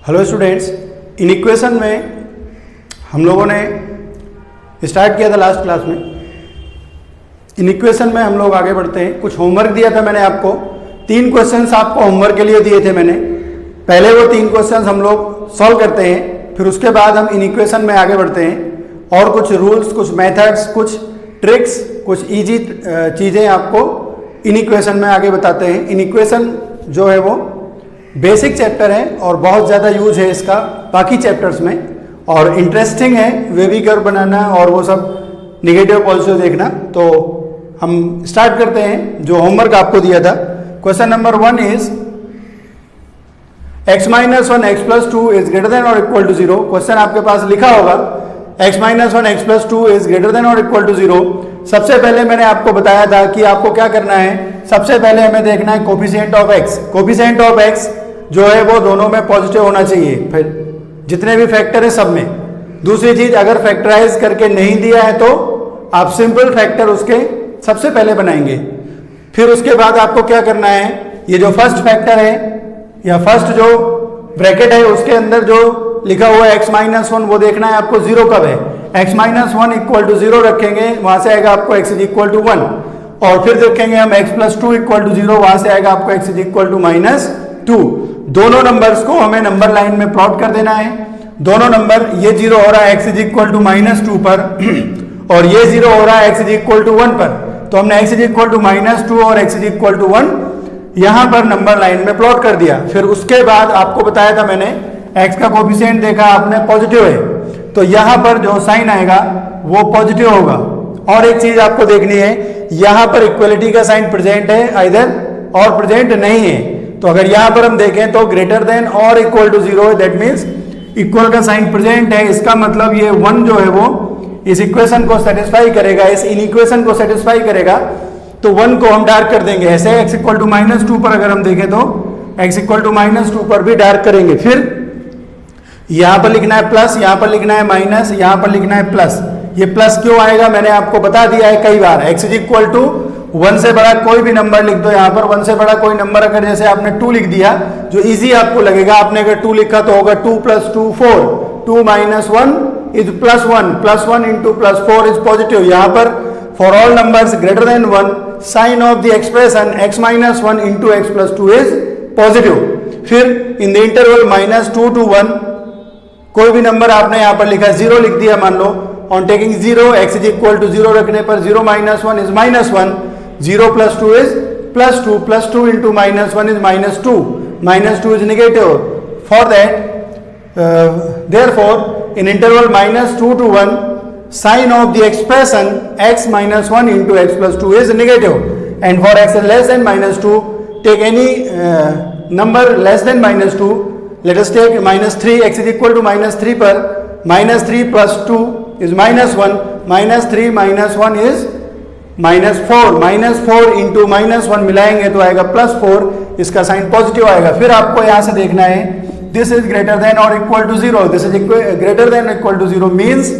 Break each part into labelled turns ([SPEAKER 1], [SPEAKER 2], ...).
[SPEAKER 1] Hello students, in equation में हम लोगों ने स्टार्ट किया था लास्ट क्लास में। इन इक्वेशन में हम लोग आगे बढ़ते हैं। कुछ होमवर्क दिया था मैंने आपको, 3 क्वेश्चंस आपको होमवर्क के लिए दिए थे मैंने। पहले वो 3 क्वेश्चंस हम लोग सॉल्व करते हैं, फिर उसके बाद हम इन इक्वेशन में आगे बढ़ते हैं और कुछ रूल्स, कुछ मेथड्स, कुछ ट्रिक्स, कुछ इजी चीज़ें आपको इन इक्वेशन में आगे बताते हैं। इन इक्वेशन जो है वो बेसिक चैप्टर है और बहुत ज़्यादा यूज है इसका बाकी चैप्टर्स में, और इंटरेस्टिंग है वेवी कर्व बनाना और वो सब नेगेटिव पॉजिटिव देखना। तो हम स्टार्ट करते हैं जो होमवर्क आपको दिया था। Question number 1 is x minus 1 x plus 2 is greater than और इक्वल टू 0। क्वेश्चन आपके पास लिखा होगा x minus 1 x plus 2 is greater than और इक्वल टू 0। सबसे पहले मैंने आपको बताया था कि आपको क्या करना है, सबसे पहले हमें देखना है coefficient of x। Coefficient of x जो है वो दोनों में पॉजिटिव होना चाहिए, फिर जितने भी फैक्टर है सब में। दूसरी चीज, अगर फैक्टराइज करके नहीं दिया है तो आप सिंपल फैक्टर उसके सबसे पहले बनाएंगे। फिर उसके बाद आपको क्या करना है, ये जो फर्स्ट फैक्टर है या फर्स्ट जो ब्रैकेट है उसके अंदर जो लिखा हुआ है x माइनस 1 वो देखना है आपको 0 कब है। x माइनस 1 इक्वल टू 0 रखेंगे, वहां से आएगा आपको x इज इक्वल टू 1। और फिर देखेंगे हम x प्लस 2 इक्वल टू 0, वहां से आएगा आपको x is equal to minus 2। दोनों नंबर्स को हमें नंबर लाइन में प्लॉट कर देना है। दोनों नंबर, ये 0 हो रहा है x is equal to minus 2 पर और ये 0 हो रहा है x इज इक्वल टू 1 पर। तो हमने x is equal to minus 2 और x इज इक्वल टू 1 यहां पर नंबर लाइन में प्लॉट कर दिया। फिर उसके बाद आपको बताया था मैंने, x का कोफिशिएंट देखा आपने पॉजिटिव है, तो यहां पर जो साइन आएगा वो पॉजिटिव होगा। और एक चीज आपको देखनी है, यहां पर इक्वलिटी का साइन प्रेजेंट है आइदर और प्रेजेंट नहीं है। तो अगर यहां पर हम देखें तो ग्रेटर देन और इक्वल टू 0 है, दैट मीन्स इक्वल का साइन प्रेजेंट है। इसका मतलब ये 1 जो है वो इस इक्वेशन को सेटिस्फाई करेगा, इस इन इक्वेशन को सेटिस्फाई करेगा। तो 1 को हम डार्क कर देंगे। ऐसे x इक्वल टू माइनस 2 पर अगर हम देखें तो x इक्वल टू माइनस 2 पर भी डार्क करेंगे। फिर यहां पर लिखना है प्लस, यहां पर लिखना है माइनस, यहां पर लिखना है प्लस। ये प्लस क्यों आएगा मैंने आपको बता दिया है कई बार। x इज इक्वल टू 1 से बड़ा कोई भी नंबर लिख दो यहाँ पर। 1 से बड़ा कोई नंबर, अगर जैसे आपने 2 लिख दिया जो इजी आपको लगेगा, आपने अगर 2 लिखा तो होगा 2 plus 2 4, 2 minus 1 is plus 1, plus 1 into plus 4 is positive. यहाँ पर for all numbers greater than 1 sign of the expression x minus 1 into x plus 2 is positive. फिर in the interval minus 2 to 1 कोई भी नंबर आपने यहाँ पर लिखा 0 लिख दिया मान लो। On taking 0 x is equal to 0 रखने पर 0 minus 1 is minus 1, 0 plus 2 is plus 2, plus 2 into minus 1 is minus 2, minus 2 is negative. For that, therefore, in interval minus 2 to 1, sign of the expression x minus 1 into x plus 2 is negative. And for x is less than minus 2, take any number less than minus 2. Let us take minus 3, x is equal to minus 3 पर minus 3 plus 2 is minus 1, minus 3 minus 1 is minus 4, minus 4 into minus 1 मिलाएंगे तो आएगा plus 4, इसका sign positive आएगा। फिर आपको यहां से देखना है दिस इज ग्रेटर देन और equal to 0, this is greater than equal to 0 means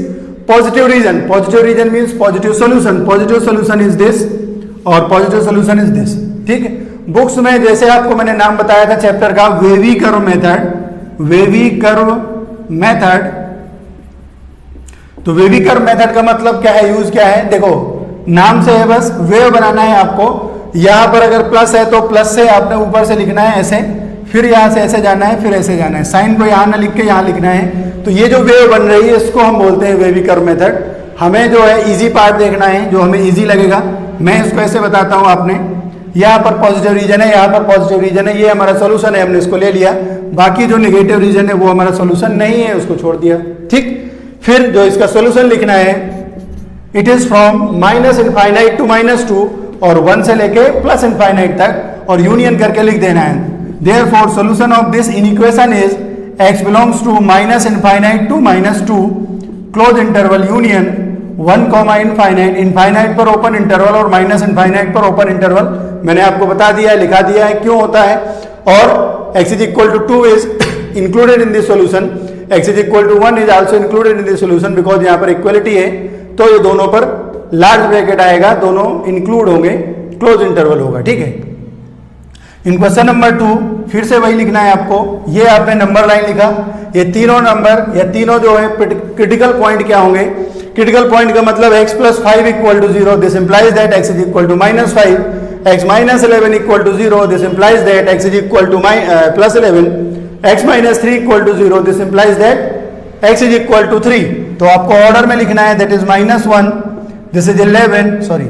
[SPEAKER 1] positive region. Positive region means positive solution. Positive solution is this और पॉजिटिव सॉल्यूशन इज दिस। ठीक है, बुक्स में जैसे आपको मैंने नाम बताया था चैप्टर का, wavy curve method, wavy curve method. तो वेवी कर्व मेथड का मतलब क्या है, यूज क्या है, देखो नाम से है, बस वेव बनाना है आपको। यहां पर अगर प्लस है तो प्लस से आपने ऊपर से लिखना है ऐसे, फिर यहां से ऐसे जाना है, फिर ऐसे जाना है। साइन को यहां ना लिख के यहां लिखना है। तो ये जो वेव बन रही है इसको हम बोलते हैं वेवी कर्व मेथड। हमें जो है इजी पार्ट देखना है, जो हमें इजी लगेगा। मैं इसको ऐसे बताता हूं आपने, यहाँ पर पॉजिटिव रीजन है, यहाँ पर पॉजिटिव रीजन है, ये हमारा सोल्यूशन है, हमने इसको ले लिया। बाकी जो नेगेटिव रीजन है वो हमारा सोल्यूशन नहीं है, उसको छोड़ दिया। ठीक, फिर जो इसका सोल्यूशन लिखना है, it is from minus infinite to minus 2 और 1 से लेके प्लस इनफाइनाइट तक, और यूनियन करके लिख देना है। Therefore solution of this inequation is x belongs to minus infinite to minus 2 close interval union 1 comma infinite, infinite पर ओपन इंटरवल और माइनस इनफाइनाइट पर ओपन इंटरवल। मैंने आपको बता दिया है, लिखा दिया है क्यों होता है। और x is equal to 2 is included in this solution, x is equal to 1 is also included in this solution because यहाँ पर इक्वलिटी है। तो ये दोनों पर लार्ज ब्रैकेट आएगा, दोनों इंक्लूड होंगे, क्लोज इंटरवल होगा। ठीक है, इन क्वेश्चन नंबर 2 फिर से वही लिखना है आपको। ये आपने नंबर लाइन लिखा, ये तीनों नंबर या तीनों जो है क्रिटिकल पॉइंट क्या होंगे? क्रिटिकल पॉइंट का मतलब x + 5 = 0, this implies that x = -5, x - 11 = 0, this implies that x = +11, x - 3 = 0, this implies that x = 3। तो आपको ऑर्डर में लिखना है, that is -1, this is 11, sorry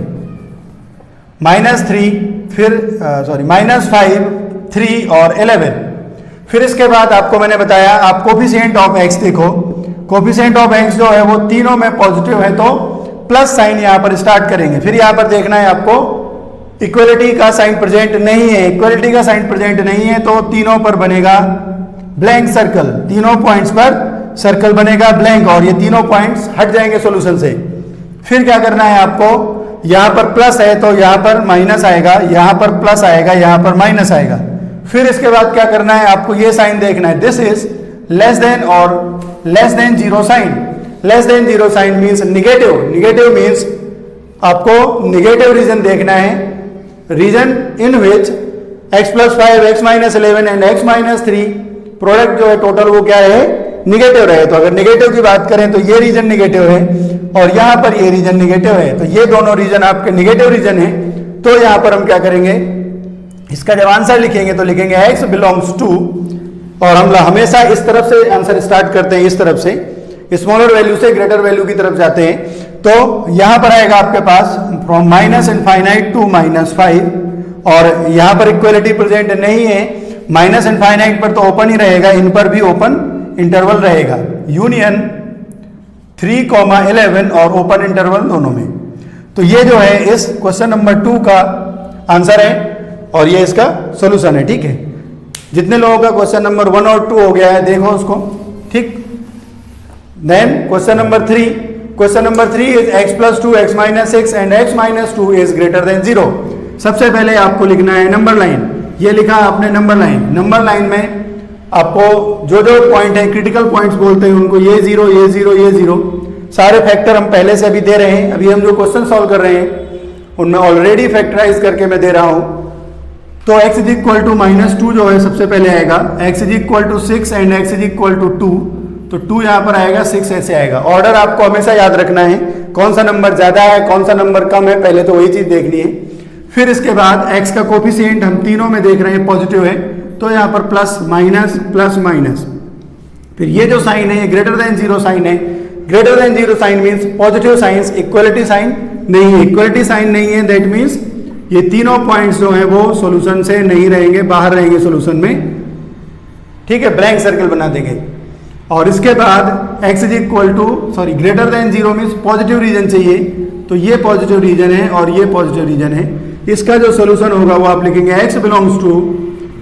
[SPEAKER 1] -3, फिर -5, 3 और 11। फिर इसके बाद आपको मैंने बताया आप कोफिशिएंट ऑफ x देखो, कोफिशिएंट ऑफ x जो है वो तीनों में पॉजिटिव है तो प्लस साइन यहां पर स्टार्ट करेंगे। फिर यहां पर देखना है आपको इक्वलिटी का साइन प्रेजेंट नहीं है, इक्वलिटी का साइन प्रेजेंट नहीं है तो तीनों पर बनेगा ब्लैंक सर्कल, तीनों पॉइंट्स पर सर्कल बनेगा ब्लैंक और ये तीनों पॉइंट्स हट जाएंगे सॉल्यूशन से। फिर क्या करना है आपको, यहां पर प्लस है तो यहां पर माइनस आएगा, यहां पर प्लस आएगा, यहां पर माइनस आएगा। फिर इसके बाद क्या करना है आपको, ये साइन देखना है, दिस इज लेस देन और less than 0 sign. Less than 0 sign means negative, negative means आपको निगेटिव रीजन देखना है, region in which x + 5, x - 11 and x - 3 product जो है टोटल वो क्या है, निगेटिव रहे। तो अगर निगेटिव की बात करें तो ये रीजन निगेटिव है और यहां पर ये रीजन निगेटिव है, तो ये दोनों रीजन आपके निगेटिव रीजन है। तो यहां पर हम क्या करेंगे, इसका जब आंसर लिखेंगे तो लिखेंगे x बिलोंग्स टू, और हम हमेशा इस तरफ से आंसर स्टार्ट करते हैं, इस तरफ से स्मॉलर वैल्यू से ग्रेटर वैल्यू की तरफ जाते हैं। तो यहां पर आएगा आपके पास फ्रॉम -∞ टू -5, और यहां पर इक्वलिटी प्रेजेंट नहीं है, -∞ पर तो ओपन ही रहेगा, इन पर भी ओपन इंटरवल रहेगा, यूनियन 3,11 और ओपन इंटरवल दोनों में। तो ये जो है इस क्वेश्चन नंबर 2 का आंसर है और ये इसका सॉल्यूशन है। ठीक है, जितने लोगों का क्वेश्चन नंबर 1 और 2 हो गया है देखो उसको। ठीक, then question number 3, question number 3 is x + 2, x - 6 and x - 2 is greater than 0। सबसे पहले आपको लिखना है नंबर लाइन, ये लिखा आपने नंबर लाइन। नंबर लाइन में आपको जो जो पॉइंट है क्रिटिकल पॉइंट्स बोलते हैं उनको, ये 0, ये 0, ये 0, सारे फैक्टर हम पहले से अभी दे रहे हैं। अभी हम जो क्वेश्चन सॉल्व कर रहे हैं उनमें ऑलरेडी फैक्टराइज करके मैं दे रहा हूं। तो x = -2 जो है सबसे पहले आएगा, x = 6 एंड x = 2, तो 2 यहां पर आएगा, 6 ऐसे आएगा। ऑर्डर आपको हमेशा याद रखना है, कौन सा नंबर ज्यादा है कौन सा नंबर कम है, पहले तो वही चीज देखनी है। फिर इसके बाद x का कोफिशिएंट हम तीनों में देख रहे हैं पॉजिटिव है, तो यहां पर प्लस माइनस प्लस माइनस। फिर ये जो साइन है ये ग्रेटर देन 0 साइन है, greater than 0 sign means positive signs, equality sign नहीं है, इक्वलिटी साइन नहीं है, दैट मीन्स ये तीनों पॉइंट्स जो हैं वो सॉल्यूशन से नहीं रहेंगे, बाहर रहेंगे सॉल्यूशन में। ठीक है, ब्लैंक सर्कल बना देंगे। और इसके बाद x greater than 0 means positive region चाहिए, तो ये पॉजिटिव रीजन है और ये पॉजिटिव रीजन है। इसका जो सोल्यूशन होगा वो आप लिखेंगे x बिलोंग्स टू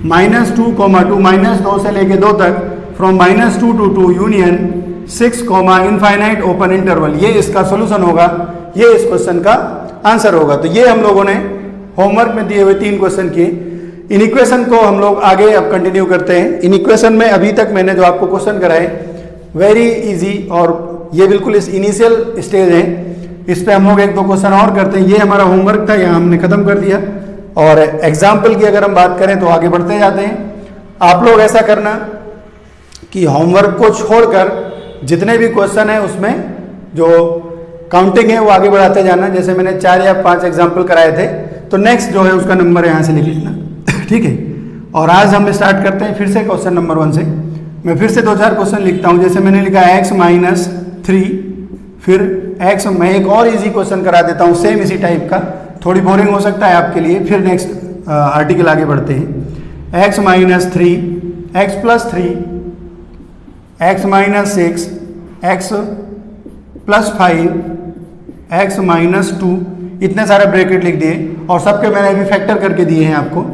[SPEAKER 1] -2, -2 से लेके 2 तक, from -2 to 2 union 6, infinite open interval. ये इसका सोल्यूशन होगा, ये इस क्वेश्चन का आंसर होगा। तो ये हम लोगों ने होमवर्क में दिए हुए 3 क्वेश्चन किए। इन इक्वेशन को हम लोग आगे अब कंटिन्यू करते हैं। इन इक्वेशन में अभी तक मैंने जो आपको क्वेश्चन कराए वेरी इजी, और ये बिल्कुल इस इनिशियल स्टेज है, इस पे हम लोग 1-2 क्वेश्चन और करते हैं। ये हमारा होमवर्क था, यहाँ हमने खत्म कर दिया। और एग्जाम्पल की अगर हम बात करें तो आगे बढ़ते जाते हैं। आप लोग ऐसा करना कि होमवर्क को छोड़कर जितने भी क्वेश्चन है उसमें जो काउंटिंग है वो आगे बढ़ाते जाना। जैसे मैंने 4 या 5 एग्जाम्पल कराए थे, तो नेक्स्ट जो है उसका नंबर यहाँ से लिख लेना। ठीक है, और आज हम स्टार्ट करते हैं फिर से क्वेश्चन नंबर 1 से। मैं फिर से 2-4 क्वेश्चन लिखता हूँ। जैसे मैंने लिखा x - 3, फिर x, मैं एक और इजी क्वेश्चन करा देता हूँ सेम इसी टाइप का, थोड़ी बोरिंग हो सकता है आपके लिए। फिर नेक्स्ट आर्टिकल आगे बढ़ते हैं। x - 3, x + 3, x - 6, x + 5, x - 2, इतने सारे ब्रैकेट लिख दिए और सबके मैंने अभी फैक्टर करके दिए हैं आपको।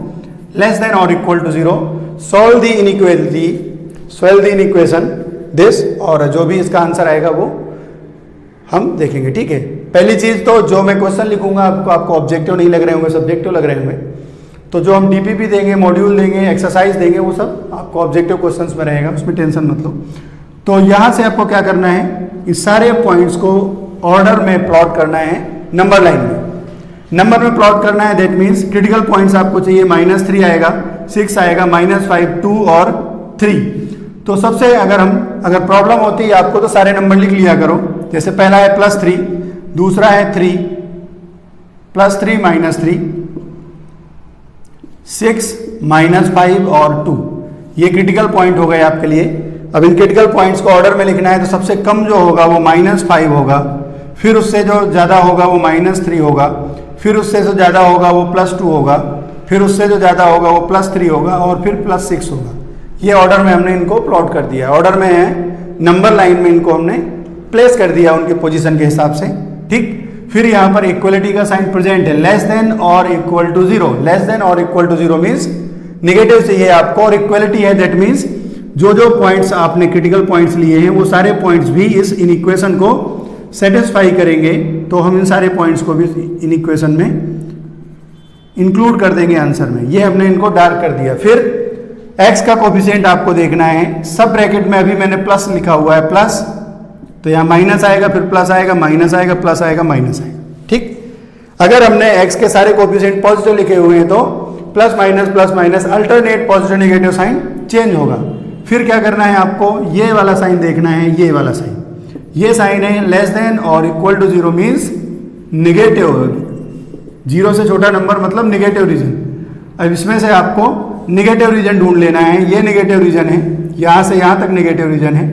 [SPEAKER 1] लेस देन और equal to 0, solve the inequality, solve the inequation this, और जो भी इसका आंसर आएगा वो हम देखेंगे। ठीक है, पहली चीज तो जो मैं क्वेश्चन लिखूंगा आपको ऑब्जेक्टिव नहीं लग रहे होंगे, सब्जेक्टिव लग रहे होंगे। तो जो हम डीपीपी देंगे, मॉड्यूल देंगे, एक्सरसाइज देंगे, वो सब आपको ऑब्जेक्टिव क्वेश्चंस में रहेगा, उसमें टेंशन मत लो। तो यहाँ से आपको क्या करना है, इस सारे पॉइंट्स को ऑर्डर में प्लॉट करना है नंबर लाइन में। नंबर में प्लॉट करना है, दैट मीन्स क्रिटिकल पॉइंट्स आपको चाहिए। -3 आएगा, 6 आएगा, -5 2 और 3। तो सबसे अगर प्रॉब्लम होती है आपको तो सारे नंबर लिख लिया करो। जैसे पहला है +3, दूसरा है 3 +3 -3, 6 -5 और 2। ये क्रिटिकल पॉइंट हो गए आपके लिए। अब इन क्रिटिकल पॉइंट्स को ऑर्डर में लिखना है तो सबसे कम जो होगा वो -5 होगा, फिर उससे जो ज़्यादा होगा वो -3 होगा, फिर उससे जो ज़्यादा होगा वो +2 होगा, फिर उससे जो ज़्यादा होगा वो +3 होगा और फिर +6 होगा। ये ऑर्डर में हमने इनको प्लॉट कर दिया। ऑर्डर में है, नंबर लाइन में इनको हमने प्लेस कर दिया उनके पोजीशन के हिसाब से, ठीक। फिर यहाँ पर इक्वलिटी का साइन प्रेजेंट है, लेस देन और इक्वल टू 0। लेस देन और इक्वल टू 0 मीन्स निगेटिव चाहिए आपको, और इक्वलिटी है दैट मीन्स जो जो पॉइंट्स आपने क्रिटिकल पॉइंट्स लिए हैं वो सारे पॉइंट्स भी इस इन इक्वेशन को सेटिस्फाई करेंगे। तो हम इन सारे पॉइंट्स को भी इन इक्वेशन में इंक्लूड कर देंगे आंसर में। ये हमने इनको डार्क कर दिया। फिर x का कोफिशिएंट आपको देखना है। सब ब्रैकेट में अभी मैंने प्लस लिखा हुआ है, प्लस, तो यहाँ माइनस आएगा, फिर प्लस आएगा, माइनस आएगा, प्लस आएगा, माइनस आएगा, ठीक। अगर हमने x के सारे कोफिशिएंट पॉजिटिव लिखे हुए हैं तो plus minus alternate positive negative sign change होगा। फिर क्या करना है आपको, ये वाला साइन देखना है, ये वाला साइन। ये साइन है लेस देन और इक्वल टू 0 मीन्स निगेटिव। 0 से छोटा नंबर मतलब निगेटिव रीजन। अब इसमें से आपको निगेटिव रीजन ढूंढ लेना है। ये निगेटिव रीजन है, यहाँ से यहाँ तक निगेटिव रीजन है,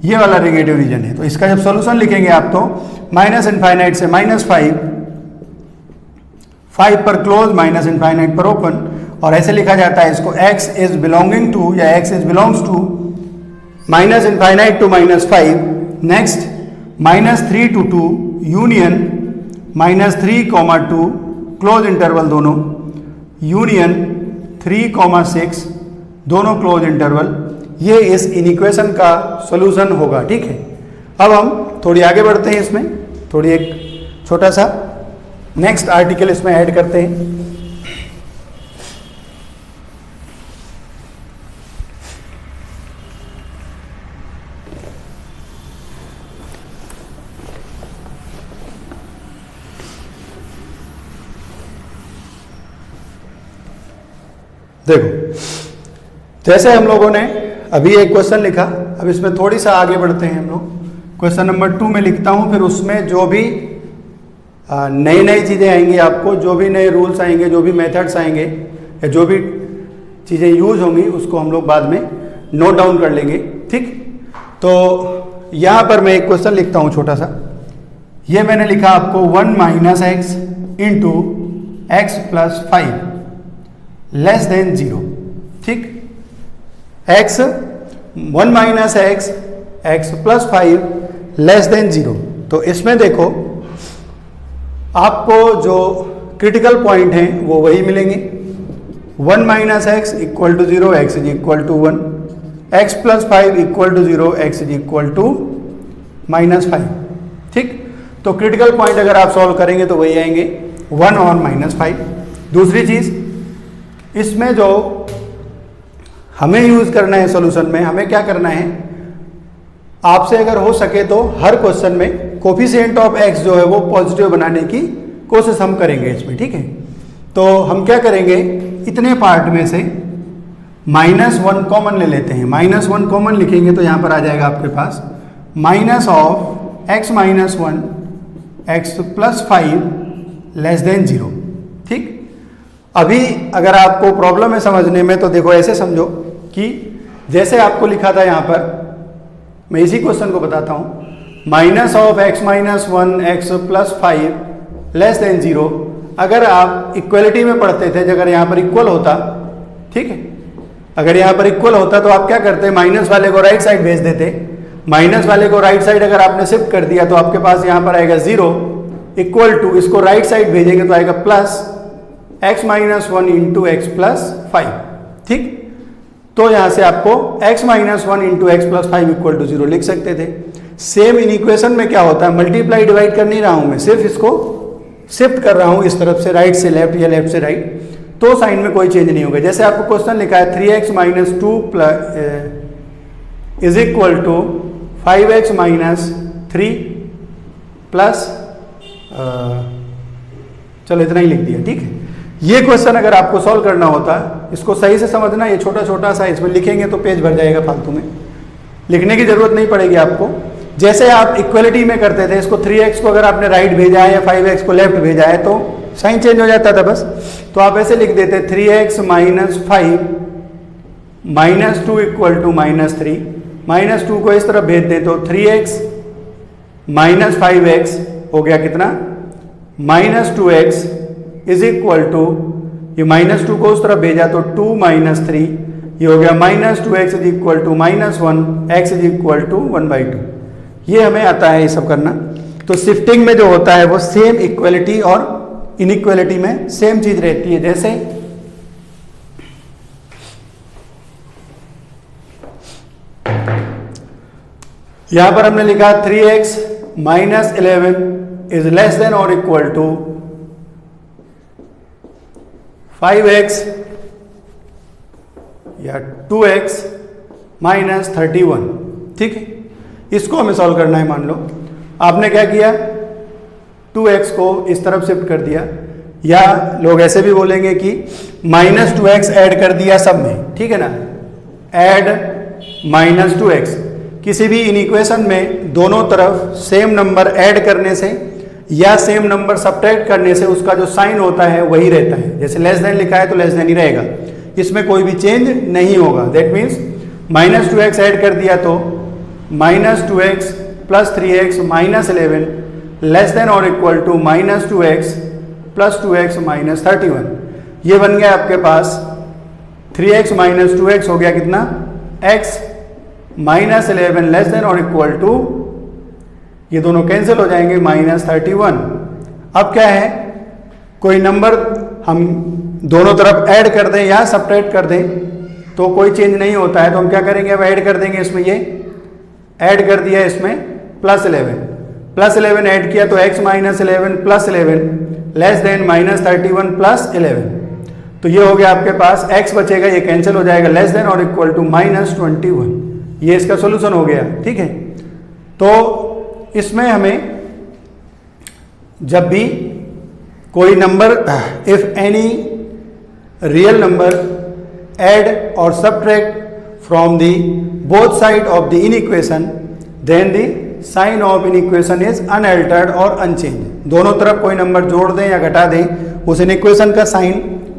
[SPEAKER 1] ये वाला निगेटिव रीजन है। तो इसका जब सॉल्यूशन लिखेंगे आप तो -∞ से -5, 5 पर क्लोज, -∞ पर ओपन, और ऐसे लिखा जाता है इसको x इज बिलोंगिंग टू या x is belongs to -∞ to -5, next -3 to 2 union -3, 2 close interval दोनों, यूनियन 3, 6 दोनों क्लोज इंटरवल। ये इस इनइक्वेशन का सॉल्यूशन होगा, ठीक है। अब हम थोड़ी आगे बढ़ते हैं, इसमें थोड़ी एक छोटा सा नेक्स्ट आर्टिकल इसमें ऐड करते हैं। देखो, जैसे हम लोगों ने अभी एक क्वेश्चन लिखा, अब इसमें थोड़ी सा आगे बढ़ते हैं हम लोग। क्वेश्चन नंबर 2 में लिखता हूं, फिर उसमें जो भी नई नई चीज़ें आएंगी आपको, जो भी नए रूल्स आएंगे, जो भी मेथड्स आएंगे या जो भी चीज़ें यूज होंगी उसको हम लोग बाद में नोट डाउन कर लेंगे, ठीक। तो यहाँ पर मैं एक क्वेश्चन लिखता हूँ छोटा सा। ये मैंने लिखा आपको 1 - x into x + 5 less than 0, ठीक। x 1 - x + 5 less than 0। तो इसमें देखो आपको जो क्रिटिकल पॉइंट हैं वो वही मिलेंगे। 1 - x equal to 0, x is equal to 1, x + 5 equal to 0, x is equal to -5, ठीक। तो क्रिटिकल पॉइंट अगर आप सॉल्व करेंगे तो वही आएंगे, 1 और -5। दूसरी चीज़ इसमें जो हमें यूज करना है सॉल्यूशन में, हमें क्या करना है, आपसे अगर हो सके तो हर क्वेश्चन में कोफिशिएंट ऑफ x जो है वो पॉजिटिव बनाने की कोशिश हम करेंगे इसमें, ठीक है। तो हम क्या करेंगे, इतने पार्ट में से -1 कॉमन ले लेते हैं। -1 कॉमन लिखेंगे तो यहाँ पर आ जाएगा आपके पास -(x - 1 x + 5 लेस देन 0, ठीक। अभी अगर आपको प्रॉब्लम है समझने में तो देखो ऐसे समझो कि जैसे आपको लिखा था यहाँ पर, मैं इसी क्वेश्चन को बताता हूँ, -(x - 1 x + 5 लेस देन 0। अगर आप इक्वलिटी में पढ़ते थे, अगर यहाँ पर इक्वल होता, ठीक है, अगर यहाँ पर इक्वल होता तो आप क्या करते, माइनस वाले को राइट साइड भेज देते। माइनस वाले को राइट साइड अगर आपने शिफ्ट कर दिया तो आपके पास यहाँ पर आएगा 0 इक्वल टू, इसको राइट साइड भेजेंगे तो आएगा +(x - 1 इंटू x + 5), ठीक। तो यहाँ से आपको x - 1 into x + 5 equal to 0 लिख सकते थे। सेम इन इक्वेशन में क्या होता है, मल्टीप्लाई डिवाइड कर नहीं रहा हूँ मैं, सिर्फ इसको शिफ्ट कर रहा हूँ इस तरफ से राइट से लेफ्ट या लेफ्ट से राइट, तो साइन में कोई चेंज नहीं होगा। जैसे आपको क्वेश्चन लिखा है 3x - 2 is equal to 5x - 3 plus, चलो इतना ही लिख दिया, ठीक है। ये क्वेश्चन अगर आपको सॉल्व करना होता, इसको सही से समझना, ये छोटा छोटा सा इसमें लिखेंगे तो पेज भर जाएगा फालतू में, लिखने की जरूरत नहीं पड़ेगी आपको। जैसे आप इक्वलिटी में करते थे, इसको 3x को अगर आपने राइट भेजा है या 5x को लेफ्ट भेजा है तो साइन चेंज हो जाता था बस। तो आप ऐसे लिख देते 3x minus 5 minus 2 equal to minus 3, minus 2 को इस तरफ भेज दे तो 3x माइनस 5x हो गया कितना, minus 2x is equal to, ये माइनस 2 को उस तरफ भेजा तो 2 माइनस 3, ये हो गया minus 2x is equal to minus 1, x is equal to 1/2। ये हमें आता है ये सब करना। तो शिफ्टिंग में जो होता है वो सेम इक्वलिटी और इनइक्वलिटी में सेम चीज रहती है। जैसे यहां पर हमने लिखा 3x minus 11 is less than और इक्वल टू 5x या 2x माइनस 31। ठीक है, इसको हमें सॉल्व करना है। मान लो आपने क्या किया, 2x को इस तरफ शिफ्ट कर दिया, या लोग ऐसे भी बोलेंगे कि माइनस 2x ऐड कर दिया सब में, ठीक है ना, ऐड माइनस 2x। किसी भी इनइक्वेशन में दोनों तरफ सेम नंबर ऐड करने से या सेम नंबर सब्ट्रैक्ट करने से उसका जो साइन होता है वही रहता है। जैसे लेस देन लिखा है तो लेस देन ही रहेगा, इसमें कोई भी चेंज नहीं होगा। That means minus 2x add कर दिया तो minus 2x plus 3x minus 11 less than और equal to minus 2x plus 2x minus 31। ये बन गया आपके पास 3x माइनस 2x हो गया कितना, x माइनस 11 लेस देन और इक्वल टू, ये दोनों कैंसिल हो जाएंगे, माइनस 31। अब क्या है, कोई नंबर हम दोनों तरफ ऐड कर दें या सब्ट्रैक्ट कर दें तो कोई चेंज नहीं होता है। तो हम क्या करेंगे, अब ऐड कर देंगे इसमें, ये ऐड कर दिया इसमें प्लस 11, प्लस 11 ऐड किया तो x minus 11 plus 11 less then minus 31 plus 11। तो ये हो गया आपके पास, x बचेगा, ये कैंसिल हो जाएगा, लेस देन और इक्वल टू माइनस 21। ये इसका सोल्यूशन हो गया। ठीक है, तो इसमें हमें जब भी कोई number, if any real number add और subtract from the both side of the inequation, then the sign of inequation is unaltered और अनचेंज। दोनों तरफ कोई नंबर जोड़ दें या घटा दें, उस इनइक्वेशन का साइन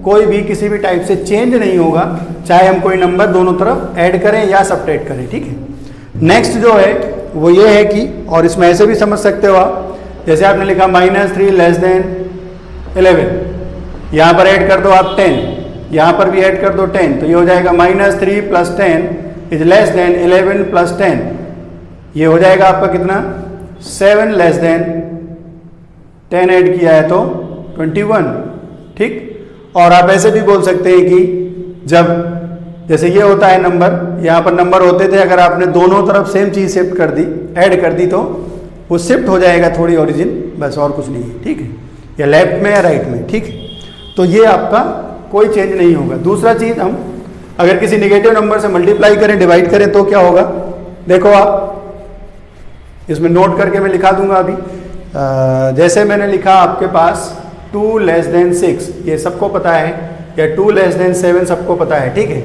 [SPEAKER 1] कोई भी किसी भी टाइप से चेंज नहीं होगा, चाहे हम कोई नंबर दोनों तरफ ऐड करें या सब्ट्रैक्ट करें। ठीक है, नेक्स्ट जो है वो ये है कि, और इसमें ऐसे भी समझ सकते हो आप, जैसे आपने लिखा माइनस 3 लेस देन 11, यहाँ पर ऐड कर दो आप 10, यहाँ पर भी ऐड कर दो 10, तो ये हो जाएगा minus 3 plus 10 is less then 11 plus 10। ये हो जाएगा आपका कितना, 7 लेस देन 10 ऐड किया है तो 21। ठीक, और आप ऐसे भी बोल सकते हैं कि जब जैसे ये होता है नंबर, यहाँ पर नंबर होते थे, अगर आपने दोनों तरफ सेम चीज़ शिफ्ट कर दी, ऐड कर दी, तो वो शिफ्ट हो जाएगा थोड़ी ओरिजिन, बस और कुछ नहीं है। ठीक है, या लेफ्ट में या राइट में। ठीक, तो ये आपका कोई चेंज नहीं होगा। दूसरा चीज़, हम अगर किसी निगेटिव नंबर से मल्टीप्लाई करें, डिवाइड करें तो क्या होगा, देखो आप इसमें नोट करके मैं लिखा दूंगा अभी। जैसे मैंने लिखा आपके पास 2 लेस देन 6, ये सबको पता है, या 2 लेस देन 7 सबको पता है। ठीक है,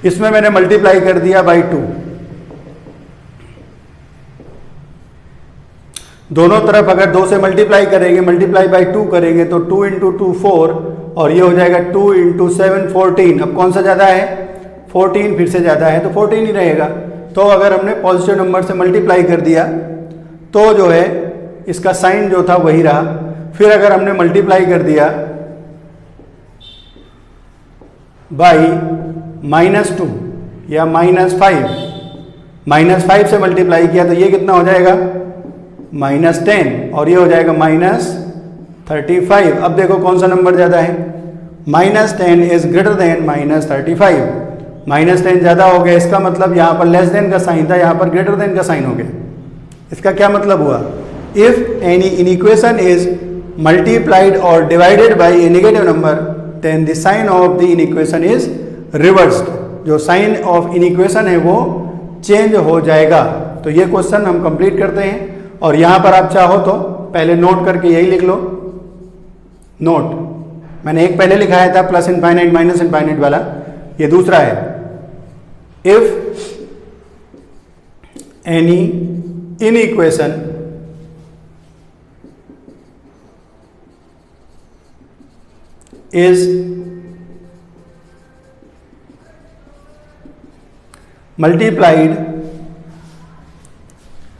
[SPEAKER 1] इसमें मैंने मल्टीप्लाई कर दिया बाई 2, दोनों तरफ अगर 2 से मल्टीप्लाई करेंगे, मल्टीप्लाई बाई 2 करेंगे तो 2 इंटू 2 4, और ये हो जाएगा 2 इंटू 7 14। अब कौन सा ज़्यादा है, 14 फिर से ज़्यादा है तो 14 ही रहेगा। तो अगर हमने पॉजिटिव नंबर से मल्टीप्लाई कर दिया तो जो है इसका साइन जो था वही रहा। फिर अगर हमने मल्टीप्लाई कर दिया बाई -2 या -5, -5 से मल्टीप्लाई किया तो ये कितना हो जाएगा, -10, और ये हो जाएगा -35। अब देखो कौन सा नंबर ज़्यादा है, -10 इज ग्रेटर देन -35। -10 ज़्यादा हो गया, इसका मतलब यहाँ पर लेस देन का साइन था, यहाँ पर ग्रेटर देन का साइन हो गया। इसका क्या मतलब हुआ, if any inequation is multiplied और divided by a negative number, then the sign of the inequation is reversed. जो साइन ऑफ इनइक्वेशन है वो चेंज हो जाएगा। तो ये क्वेश्चन हम कंप्लीट करते हैं, और यहाँ पर आप चाहो तो पहले नोट करके यही लिख लो, नोट मैंने एक पहले लिखाया था प्लस इनफाइनाइट माइनस इनफाइनाइट वाला, ये दूसरा है। If any inequation is multiplied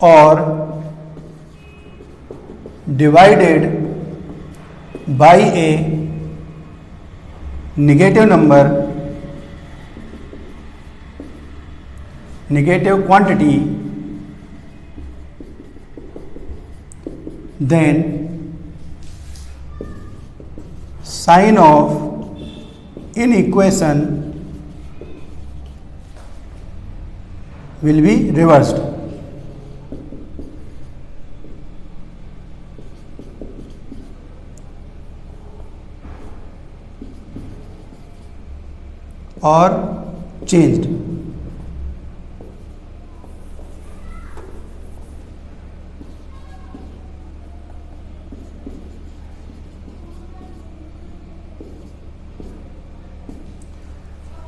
[SPEAKER 1] or divided by a negative number, negative quantity, then sign of inequation will be reversed. और changed.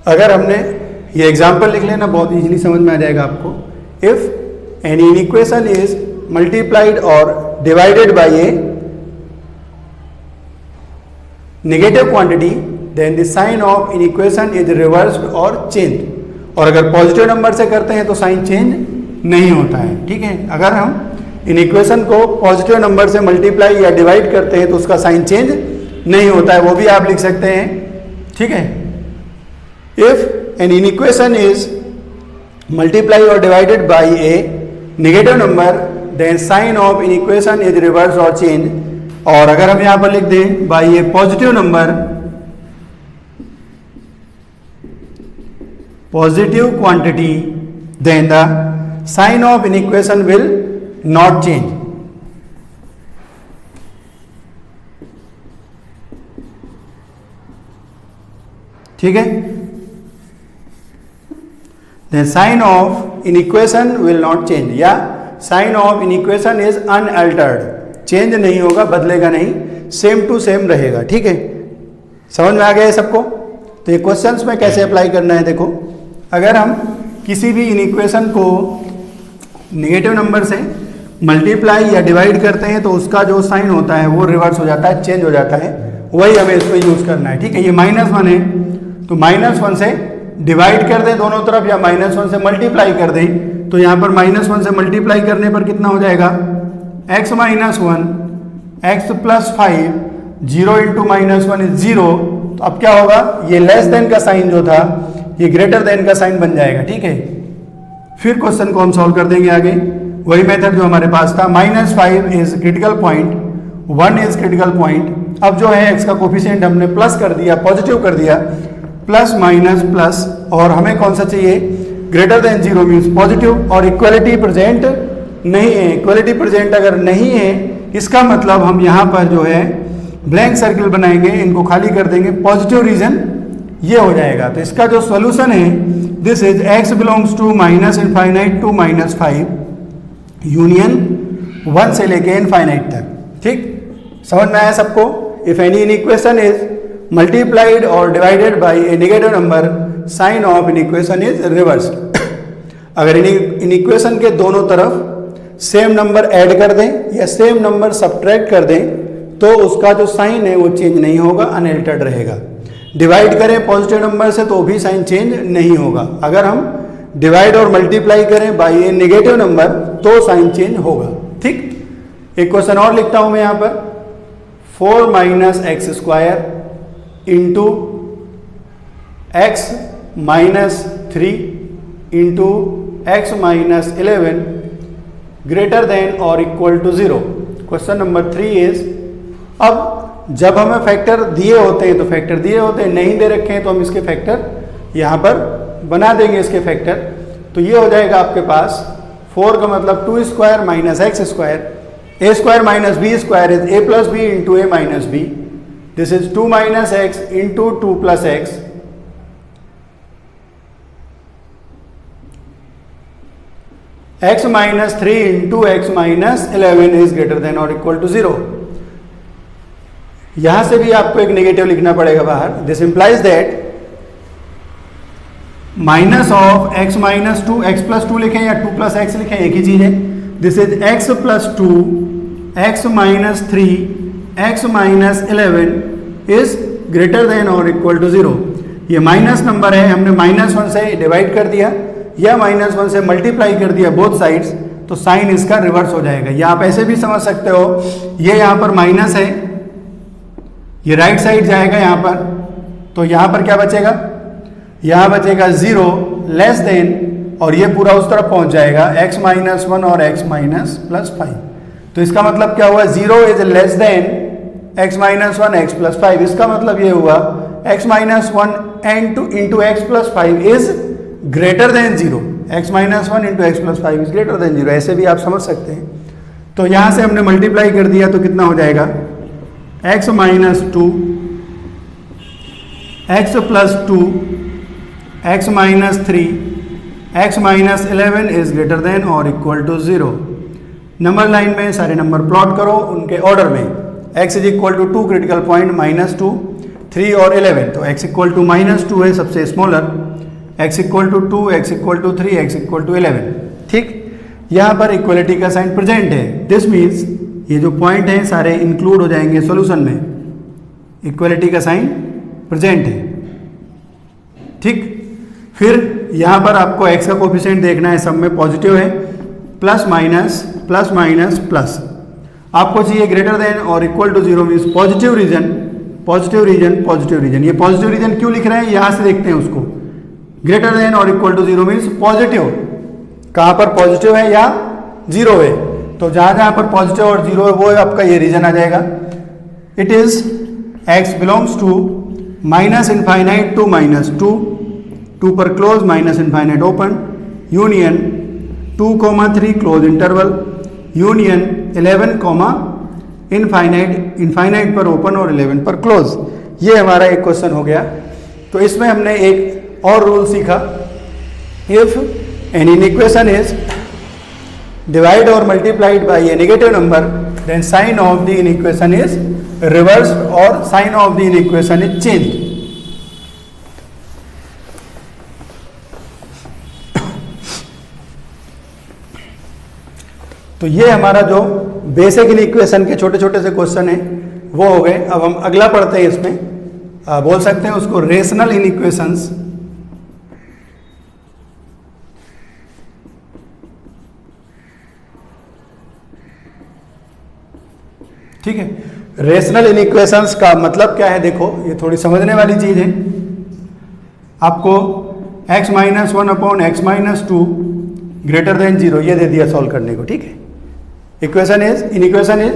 [SPEAKER 1] अगर हमने ये एग्जाम्पल लिख लेना, बहुत इजीली समझ में आ जाएगा आपको। If any inequation is multiplied और divided by a negative quantity, then the sign of inequation is reversed और चेंज। और अगर पॉजिटिव नंबर से करते हैं तो साइन चेंज नहीं होता है, ठीक है। अगर हम इनइक्वेशन को पॉजिटिव नंबर से मल्टीप्लाई या डिवाइड करते हैं तो उसका साइन चेंज नहीं होता है, वो भी आप लिख सकते हैं, ठीक है। If an inequation is multiplied or divided by a negative number, then sign of inequation is reversed or changed। और अगर हम यहां पर लिख दें by a positive number, positive quantity, then the sign of inequation will not change। ठीक है, then sign of inequation will not change, या sign of inequation is unaltered, change नहीं होगा, बदलेगा नहीं, सेम टू सेम रहेगा, ठीक है। समझ में आ गया है सबको? तो ये क्वेश्चंस में कैसे अप्लाई करना है, देखो। अगर हम किसी भी इनइक्वेशन को नेगेटिव नंबर से मल्टीप्लाई या डिवाइड करते हैं तो उसका जो साइन होता है वो रिवर्स हो जाता है, चेंज हो जाता है, वही हमें इसमें यूज करना है, ठीक है। ये -1 है तो -1 से डिवाइड कर दें दोनों तरफ, या -1 से मल्टीप्लाई कर दें, तो यहाँ पर -1 से मल्टीप्लाई करने पर कितना हो जाएगा, x - 1 x + 5, 0 × -1 इज 0। तो अब क्या होगा, ये लेस देन का साइन जो था ये ग्रेटर देन का साइन बन जाएगा, ठीक है। फिर क्वेश्चन को हम सॉल्व कर देंगे आगे, वही मेथड जो हमारे पास था। -5 is critical point, 1 is critical point. अब जो है x का कोफिशिएंट हमने प्लस कर दिया, पॉजिटिव कर दिया, प्लस माइनस प्लस, और हमें कौन सा चाहिए, ग्रेटर देन 0 मीन्स पॉजिटिव, और इक्वलिटी प्रेजेंट नहीं है। इक्वलिटी प्रेजेंट अगर नहीं है, इसका मतलब हम यहाँ पर जो है ब्लैंक सर्किल बनाएंगे, इनको खाली कर देंगे, पॉजिटिव रीजन ये हो जाएगा। तो इसका जो सॉल्यूशन है, this is x belongs to -∞ to -5 union 1 से लेके इनफाइनाइट तक, ठीक। समझ में आया सबको? If any inequation is multiplied or divided by a negative number, sign of inequation is reversed। अगर इनइक्वेशन के दोनों तरफ सेम नंबर ऐड कर दें या सेम नंबर सब्ट्रैक्ट कर दें तो उसका जो साइन है वो चेंज नहीं होगा, अनअल्टर्ड रहेगा। डिवाइड करें पॉजिटिव नंबर से तो भी साइन चेंज नहीं होगा। अगर हम डिवाइड और मल्टीप्लाई करें बाई ए नेगेटिव नंबर तो साइन चेंज होगा, ठीक। एक क्वेश्चन और लिखता हूं मैं यहाँ पर, 4 - x² into x - 3 into x - 11 greater than और equal to 0। Question number 3 is, अब जब हमें फैक्टर दिए होते हैं तो फैक्टर दिए होते हैं, नहीं दे रखे हैं तो हम इसके फैक्टर यहाँ पर बना देंगे इसके फैक्टर। तो ये हो जाएगा आपके पास 4 का मतलब 2² - x², a² - b² is a + b into a - b। This is 2 - x into 2 + x, x - 3 into x - 11 is greater than or equal to 0। यहां से भी आपको एक नेगेटिव लिखना पड़ेगा बाहर। This implies that minus of x minus two, x plus two लिखें या 2 प्लस एक्स लिखें, एक ही चीज है। This is x plus two, x minus three, x minus 11 is greater than और इक्वल टू 0। ये माइनस नंबर है, हमने -1 से डिवाइड कर दिया या -1 से मल्टीप्लाई कर दिया बोथ साइड्स, तो साइन इसका रिवर्स हो जाएगा। या आप ऐसे भी समझ सकते हो, ये यहां पर माइनस है, ये राइट साइड जाएगा यहां पर, तो यहां पर क्या बचेगा, यहां बचेगा 0 लेस देन, और ये पूरा उस तरफ पहुंच जाएगा x माइनस 1 और x माइनस प्लस 5। तो इसका मतलब क्या हुआ, 0 is less then x minus 1 x plus 5। इसका मतलब ये हुआ x minus 1 into x plus 5 is greater than 0। x minus 1 into x plus 5 is greater than 0, ऐसे भी आप समझ सकते हैं। तो यहां से हमने मल्टीप्लाई कर दिया तो कितना हो जाएगा, x minus 2, x plus 2, x minus 3, x minus 11 is greater than और इक्वल टू 0। नंबर लाइन में सारे नंबर प्लॉट करो उनके ऑर्डर में। x is equal to 2 critical point, -2, 3 और 11। तो x इक्वल टू -2 है सबसे smaller, x equal to 2, x equal to 3, x equal to 11। ठीक, यहाँ पर इक्वलिटी का साइन प्रेजेंट है। दिस मीन्स ये जो पॉइंट हैं सारे इंक्लूड हो जाएंगे सॉल्यूशन में, इक्वलिटी का साइन प्रेजेंट है। ठीक, फिर यहाँ पर आपको x का कोफिशिएंट देखना है, सब में पॉजिटिव है, plus minus plus minus plus. आपको चाहिए ग्रेटर देन और equal to 0 means positive region, positive region, positive region. ये पॉजिटिव रीजन क्यों लिख रहे हैं, यहाँ से देखते हैं उसको। ग्रेटर देन और इक्वल टू 0 मीन्स पॉजिटिव, कहाँ पर पॉजिटिव है या 0 है, तो जहाँ जहाँ पर पॉजिटिव और 0 है वो आपका ये रीजन आ जाएगा। It is x belongs to minus infinite to -2, 2 पर close, minus infinite open, union 2, 3 close interval, union 11, infinite, infinite पर ओपन और 11 पर क्लोज। ये हमारा एक क्वेश्चन हो गया। तो इसमें हमने एक और रूल सीखा, if an equation is divide और multiplied by a negative number then sign of the equation is reverse और sign of the equation is change. तो ये हमारा जो बेसिक इक्वेशन के छोटे छोटे से क्वेश्चन है वो हो गए। अब हम अगला पढ़ते हैं, इसमें बोल सकते हैं उसको रेशनल इनइक्वेशंस। ठीक है, रेशनल इनइक्वेशंस का मतलब क्या है, देखो ये थोड़ी समझने वाली चीज है। आपको x minus 1 upon x minus 2 greater than 0 ये दे दिया सॉल्व करने को। ठीक है, equation is, in equation is,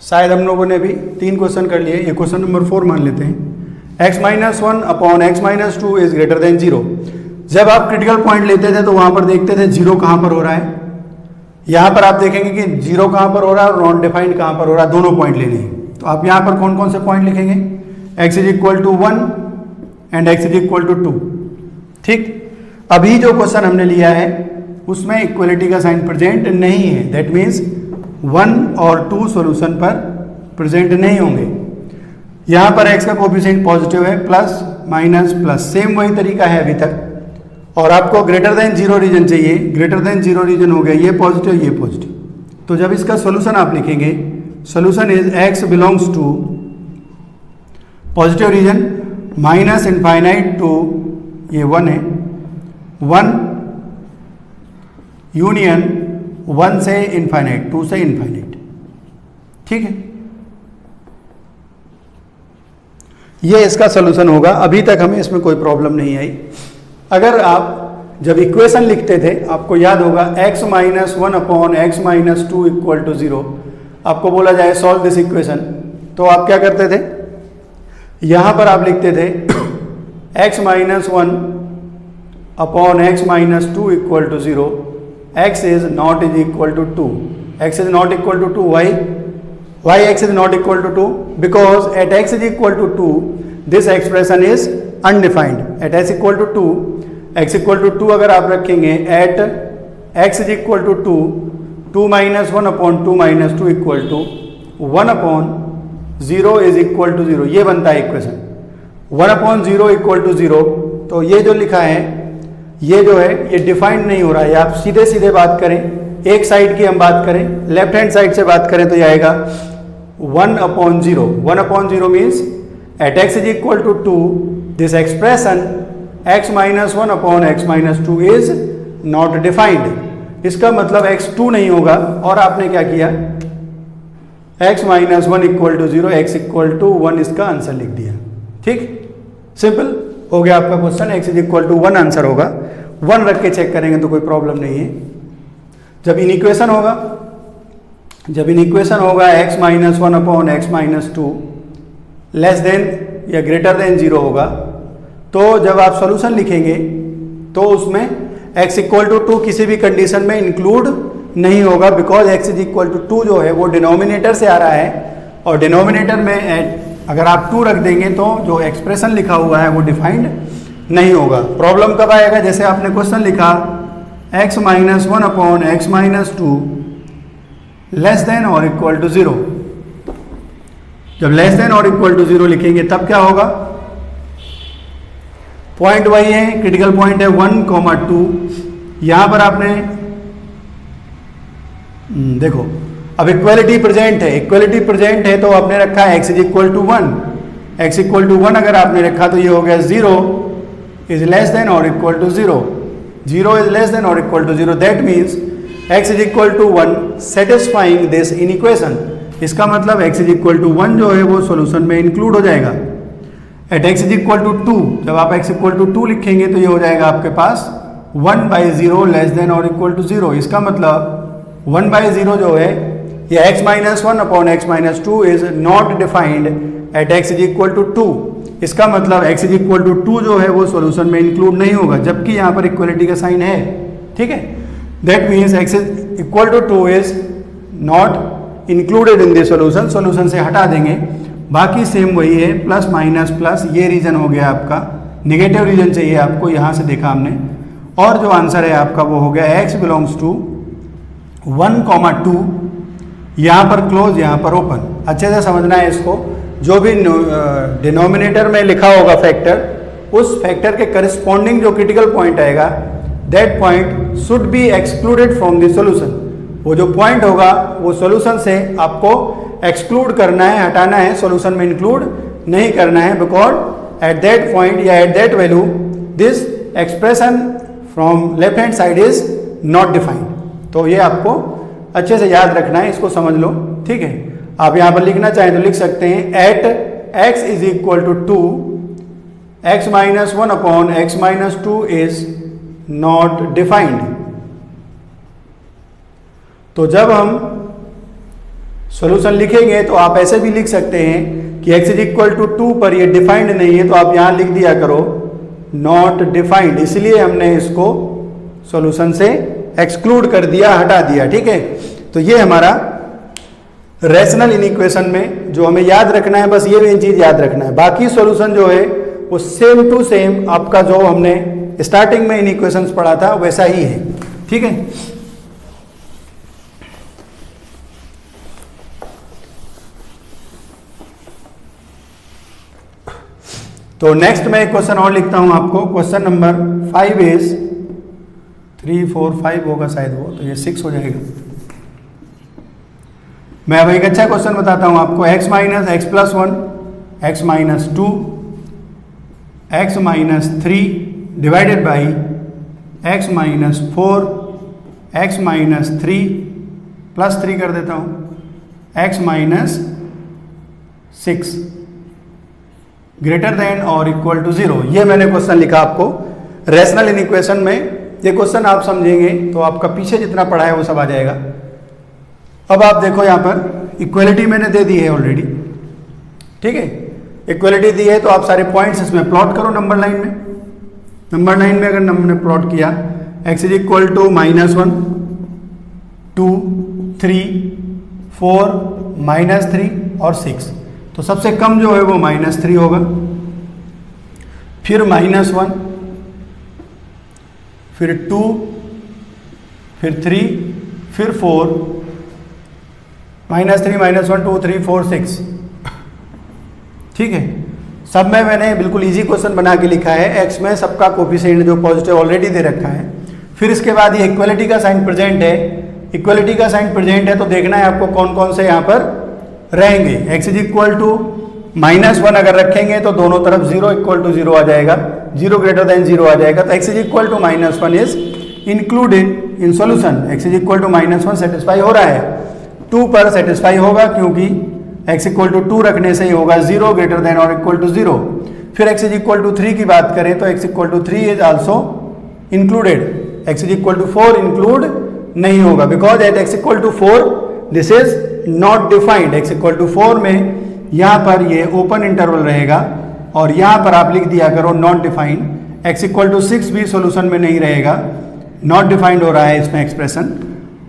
[SPEAKER 1] शायद हम लोगों ने भी 3 क्वेश्चन कर लिए, ये क्वेश्चन नंबर 4 मान लेते हैं। x minus 1 upon x minus 2 is greater than 0। जब आप क्रिटिकल पॉइंट लेते थे तो वहां पर देखते थे 0 कहां पर हो रहा है। यहां पर आप देखेंगे कि 0 कहां पर हो रहा है और नॉन डिफाइंड कहां पर हो रहा है, दोनों पॉइंट लेने हैं। तो आप यहां पर कौन कौन से पॉइंट लिखेंगे, x is equal to 1 and x is equal to 2। ठीक, अभी जो क्वेश्चन हमने लिया है उसमें इक्वलिटी का साइन प्रेजेंट नहीं है, दैट मीन्स 1 और 2 सॉल्यूशन पर प्रेजेंट नहीं होंगे। यहां पर x का कोफिशिएंट पॉजिटिव है, प्लस माइनस प्लस, सेम वही तरीका है अभी तक। और आपको ग्रेटर देन 0 रीजन चाहिए, ग्रेटर देन 0 रीजन हो गया, ये पॉजिटिव ये पॉजिटिव। तो जब इसका सॉल्यूशन आप लिखेंगे, solution is x belongs to positive region minus infinite to, ये 1 है, 1 यूनियन 1 से इनफाइनाइट, 2 से इनफाइनाइट। ठीक है, ये इसका सॉल्यूशन होगा। अभी तक हमें इसमें कोई प्रॉब्लम नहीं आई। अगर आप जब इक्वेशन लिखते थे, आपको याद होगा x minus 1 upon x minus 2 equal to 0, आपको बोला जाए सॉल्व दिस इक्वेशन, तो आप क्या करते थे, यहां पर आप लिखते थे x minus 1 upon x minus 2 equal to 0, x is not is equal to 2, x is not equal to 2, why x is not equal to 2? Because at x is equal to 2, this expression is undefined. At x equal to 2, x equal to 2 अगर आप रखेंगे, at x is equal to 2, 2 minus 1 upon 2 minus 2 equal to 1/0 is equal to 0, ये बनता है equation 1/0 equal to 0। तो ये जो लिखा है ये जो है ये डिफाइंड नहीं हो रहा है। आप सीधे सीधे बात करें, एक साइड की हम बात करें, लेफ्ट हैंड साइड से बात करें तो ये आएगा 1/0। 1/0 means at x is equal to 2 this expression x minus 1/x-2 is not defined. इसका मतलब x2 नहीं होगा। और आपने क्या किया, x minus 1 equal to 0, x equal to 1 इसका आंसर लिख दिया। ठीक, सिंपल हो गया आपका question. x is equal to 1 answer होगा। 1 रख के चेक करेंगे तो कोई प्रॉब्लम नहीं है। जब इन इक्वेशन होगा x minus 1/x-2 less than या ग्रेटर देन 0 होगा, तो जब आप सॉल्यूशन लिखेंगे तो उसमें x इक्वल टू 2 किसी भी कंडीशन में इंक्लूड नहीं होगा, because x is equal to 2 जो है वो डिनोमिनेटर से आ रहा है, और डिनोमिनेटर में अगर आप 2 रख देंगे तो जो एक्सप्रेशन लिखा हुआ है वो डिफाइंड नहीं होगा। प्रॉब्लम कब आएगा, जैसे आपने क्वेश्चन लिखा x minus 1/x-2 less than और इक्वल टू 0। जब लेस देन और इक्वल टू 0 लिखेंगे तब क्या होगा, पॉइंट वही है, क्रिटिकल पॉइंट है 1,2। यहां पर आपने देखो अब इक्वलिटी प्रेजेंट है, इक्वलिटी प्रेजेंट है तो आपने रखा है x is equal to 1। x equal to 1 अगर आपने रखा तो ये हो गया 0 इज लेस देन और equal to 0। 0 is less than और equal to 0, that means x is equal to 1 satisfying this inequation. इसका मतलब x इज इक्वल टू 1 जो है वो सॉल्यूशन में इंक्लूड हो जाएगा। At x is equal to 2, जब आप x इक्वल टू 2 लिखेंगे तो ये हो जाएगा आपके पास 1/0 लेस देन और इक्वल टू 0। इसका मतलब 1/0 जो है ये x minus 1/x-2 is not defined at x is equal to 2। इसका मतलब x इज इक्वल टू 2 जो है वो सॉल्यूशन में इंक्लूड नहीं होगा, जबकि यहाँ पर इक्वलिटी का साइन है। ठीक है, that means x is equal to 2 is not included in this solution. Solution से हटा देंगे, बाकी सेम वही है, प्लस माइनस प्लस, ये रीजन हो गया आपका, नेगेटिव रीजन चाहिए आपको, यहाँ से देखा हमने। और जो आंसर है आपका वो हो गया x बिलोंग्स टू 1,2, यहाँ पर क्लोज यहाँ पर ओपन। अच्छे से समझना है इसको, जो भी डिनोमिनेटर में लिखा होगा फैक्टर, उस फैक्टर के करस्पॉन्डिंग जो क्रिटिकल पॉइंट आएगा that point should be excluded from the solution. वो जो पॉइंट होगा वो सॉल्यूशन से आपको एक्सक्लूड करना है, हटाना है, सॉल्यूशन में इंक्लूड नहीं करना है, बिकॉज एट दैट पॉइंट या at that value this expression from left hand side is not defined. तो ये आपको अच्छे से याद रखना है, इसको समझ लो। ठीक है, आप यहाँ पर लिखना चाहें तो लिख सकते हैं at x is equal to 2 x minus 1/x-2 is not defined. तो जब हम सॉल्यूशन लिखेंगे तो आप ऐसे भी लिख सकते हैं कि x इज इक्वल टू 2 पर ये डिफाइंड नहीं है, तो आप यहाँ लिख दिया करो नॉट डिफाइंड। इसलिए हमने इसको सॉल्यूशन से एक्सक्लूड कर दिया, हटा दिया। ठीक है, तो ये हमारा रैशनल इनइक्वेशन में जो हमें याद रखना है, बस ये मेन चीज याद रखना है। बाकी सॉल्यूशन जो है वो सेम टू सेम आपका जो हमने स्टार्टिंग में इनइक्वेशंस पढ़ा था वैसा ही है। ठीक है, तो नेक्स्ट मैं एक क्वेश्चन और लिखता हूं आपको। क्वेश्चन नंबर 5 इज 3, 4, 5 होगा शायद वो, तो ये 6 हो जाएगा। मैं अब एक अच्छा क्वेश्चन बताता हूं आपको। x minus x plus 1, x minus 2, x minus 3 divided by x minus 4, x minus 3 plus 3 कर देता हूं, x माइनस 6 ग्रेटर देन और इक्वल टू 0। ये मैंने क्वेश्चन लिखा आपको रैशनल इनइक्वेशन में। ये क्वेश्चन आप समझेंगे तो आपका पीछे जितना पढ़ा है वो सब आ जाएगा। अब आप देखो यहाँ पर इक्वलिटी मैंने दे दी है ऑलरेडी। ठीक है, इक्वलिटी दी है तो आप सारे पॉइंट्स इसमें प्लॉट करो नंबर लाइन में। नंबर लाइन में अगर हमने प्लॉट किया x इज इक्वल टू -1, 2, 3, 4, -3 और 6, तो सबसे कम जो है वो -3 होगा, फिर -1, फिर 2, फिर 3, फिर 4, -3 -1 2 3 4 6, ठीक है। सब में मैंने बिल्कुल इजी क्वेश्चन बना के लिखा है। एक्स में सबका कोफिशिएंट जो पॉजिटिव ऑलरेडी दे रखा है। फिर इसके बाद ये इक्वलिटी का साइन प्रेजेंट है। इक्वलिटी का साइन प्रेजेंट है तो देखना है आपको कौन कौन से यहाँ पर रहेंगे। x इज इक्वल टू -1 अगर रखेंगे तो दोनों तरफ 0 इक्वल टू 0 आ जाएगा, 0 ग्रेटर देन 0 आ जाएगा। तो x is equal to -1 is included in solution. x is equal to -1 satisfy हो रहा है, 2 पर सेटिस्फाई होगा क्योंकि x इक्वल टू 2 रखने से ही होगा 0 ग्रेटर देन और इक्वल टू 0। फिर x इज इक्वल टू 3 की बात करें तो x equal to 3 is also included. x is equal to 4 include नहीं होगा because at x equal to 4 this is not defined. x equal to 4 में यहाँ पर ये ओपन इंटरवल रहेगा और यहाँ पर आप लिख दिया करो not defined. x equal to 6 भी सोल्यूशन में नहीं रहेगा, नॉट डिफाइंड हो रहा है इसमें एक्सप्रेशन।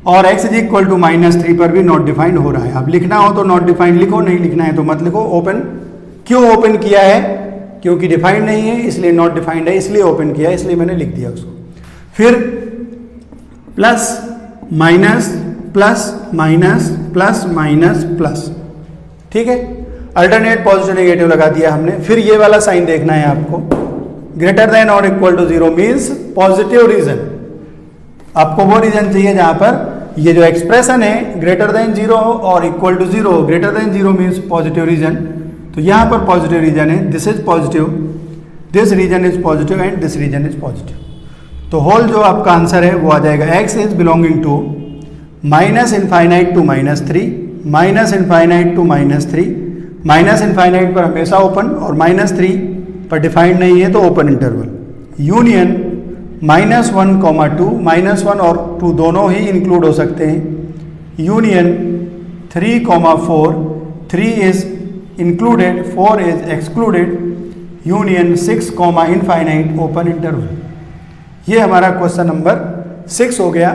[SPEAKER 1] और x इज इक्वल टू -3 पर भी नॉट डिफाइंड हो रहा है। अब लिखना हो तो नॉट डिफाइंड लिखो, नहीं लिखना है तो मत लिखो। ओपन क्यों ओपन किया है? क्योंकि डिफाइंड नहीं है इसलिए नॉट डिफाइंड है, इसलिए ओपन किया है, इसलिए मैंने लिख दिया उसको। फिर plus minus plus minus plus minus plus, ठीक है। अल्टरनेट पॉजिटिव नेगेटिव लगा दिया हमने। फिर ये वाला साइन देखना है आपको, ग्रेटर देन और equal to 0 means positive region. आपको वो रीजन चाहिए जहां पर ये जो एक्सप्रेशन है ग्रेटर देन 0 और equal to 0, greater than 0 means positive region. तो यहाँ पर पॉजिटिव रीजन है, this is positive, this region is positive and this region is positive. तो होल जो आपका आंसर है वो आ जाएगा x is belonging to -∞ to -3, -∞ to -3, -∞ पर हमेशा ओपन और -3 पर डिफाइंड नहीं है तो ओपन इंटरवल। यूनियन -1, 2, -1 और 2 दोनों ही इंक्लूड हो सकते हैं। Union 3, 4, 3 is included, 4 is excluded. Union 6, ∞ open interval. ये हमारा क्वेश्चन नंबर 6 हो गया।